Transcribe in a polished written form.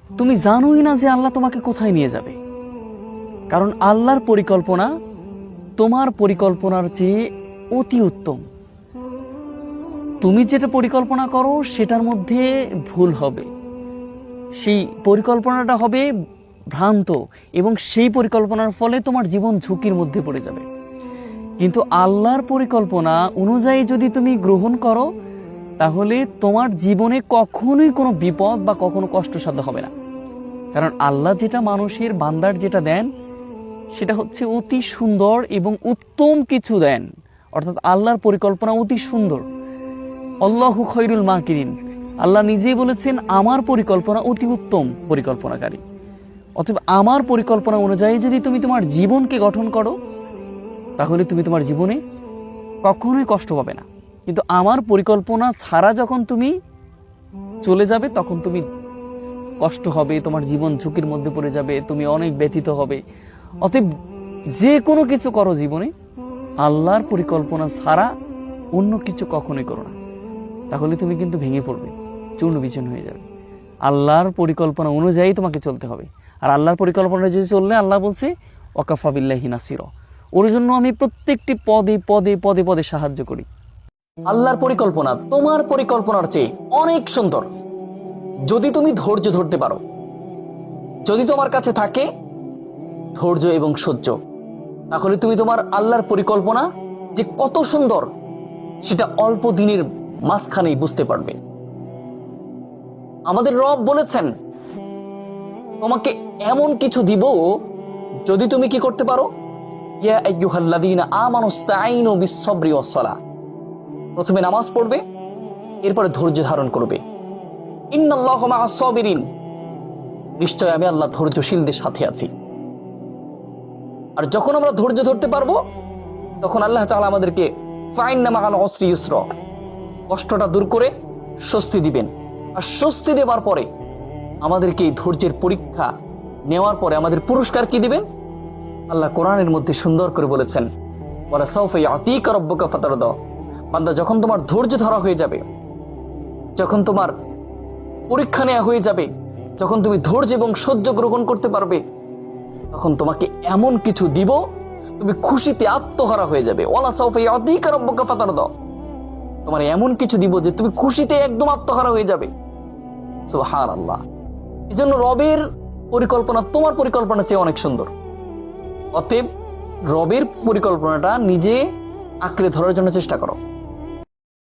তুমি জানোই না যে আল্লাহ তোমাকে কোথায় নিয়ে যাবে। কারণ আল্লাহর পরিকল্পনা তোমার পরিকল্পনার চেয়ে অতি উত্তম। তুমি যেটা পরিকল্পনা করো সেটার মধ্যে ভুল হবে, সেই পরিকল্পনাটা হবে ভ্রান্ত, এবং সেই পরিকল্পনার ফলে তোমার জীবন ঝুঁকির মধ্যে পড়ে যাবে। কিন্তু আল্লাহর পরিকল্পনা অনুযায়ী যদি তুমি গ্রহণ করো, তাহলে তোমার জীবনে কখনোই কোনো বিপদ বা কখনো কষ্টসাধ্য হবে না। কারণ আল্লাহ যেটা মানুষের বান্দার যেটা দেন সেটা হচ্ছে অতি সুন্দর এবং উত্তম কিছু দেন। অর্থাৎ আল্লাহর পরিকল্পনা অতি সুন্দর। আল্লাহু খৈরুল মাকিরিন, আল্লাহ নিজেই বলেছেন আমার পরিকল্পনা অতি উত্তম পরিকল্পনাকারী। অতএব আমার পরিকল্পনা অনুযায়ী যদি তুমি তোমার জীবনকে গঠন করো, তাহলে তুমি তোমার জীবনে কখনোই কষ্ট পাবে না। কিন্তু আমার পরিকল্পনা ছাড়া যখন তুমি চলে যাবে, তখন তুমি কষ্ট হবে, তোমার জীবন ঝুঁকির মধ্যে পড়ে যাবে, তুমি অনেক ব্যথিত হবে। অতএব যে কোনো কিছু করো জীবনে, আল্লাহর পরিকল্পনা ছাড়া অন্য কিছু কখনোই করো না, তাহলে তুমি কিন্তু ভেঙে পড়বে, চূর্ণ বিচূর্ণ হয়ে যাবে। আল্লাহর পরিকল্পনা অনুযায়ী তোমাকে চলতে হবে। আর আল্লাহর পরিকল্পনা যদি চললে, আল্লাহ বলছে ওয়াকাফা বিল্লাহি নাসির, ওর জন্য আমি প্রত্যেকটি পদে পদে পদে পদে সাহায্য করি। আল্লাহর পরিকল্পনা তোমার পরিকল্পনার চেয়ে অনেক সুন্দর যদি তুমি ধৈর্য ধরতে পারো। যদি তোমার কাছে থাকে ধৈর্য এবং সহ্য, তাহলে তুমি তোমার আল্লাহর পরিকল্পনা যে কত সুন্দর সেটা অল্প দিনের মাঝখানেই বুঝতে পারবে। আমাদের রব বলেছেন তোমাকে এমন কিছু দিব যদি তুমি কি করতে পারো, ইয়া আইয়ুহাল্লাযীনা আমানুস্তাঈনু বিস-সাবরি ওয়াস-সালাহ, প্রথমে নামাজ পড়বে, এরপরে ধৈর্য ধারণ করবে। ইন্নাল্লাহা মা'আস-সাবিরিন, নিশ্চয় আমি আল্লাহ ধৈর্যশীলদের সাথে আছি। আর যখন আমরা ধৈর্য ধরতে পারবো, তখন আল্লাহ তাআলা আমাদেরকে ফাইন্না মা'আল উসরি ইউসরা, কষ্টটা দূর করে স্বস্তি দিবেন। আর স্বস্তি দেওয়ার পরে আমাদেরকে এই ধৈর্যের পরীক্ষা নেওয়ার পরে আমাদের পুরস্কার কি দিবেন? আল্লাহ কোরআনের মধ্যে সুন্দর করে বলেছেন, ওয়ালা সাউফা ইয়াতিকা রাব্বুকা ফাতারদা, বান্দা যখন তোমার ধৈর্য ধরা হয়ে যাবে, যখন তোমার পরীক্ষা নেওয়া হয়ে যাবে, যখন তুমি ধৈর্য এবং সহ্য গ্রহণ করতে পারবে, তখন তোমাকে এমন কিছু দিব তুমি খুশিতে আত্মহারা হয়ে যাবে। ওয়ালা সাউফা ইয়াতিকা রাব্বুকা ফাতারদা, তোমার এমন কিছু দিব যে তুমি খুশিতে একদম আত্মহারা হয়ে যাবে। সুবহানাল্লাহ। এজন্য রবের পরিকল্পনা তোমার পরিকল্পনা চেয়ে অনেক সুন্দর। অতএব রবের পরিকল্পনাটা নিজে আঁকড়ে ধরার জন্য চেষ্টা করো।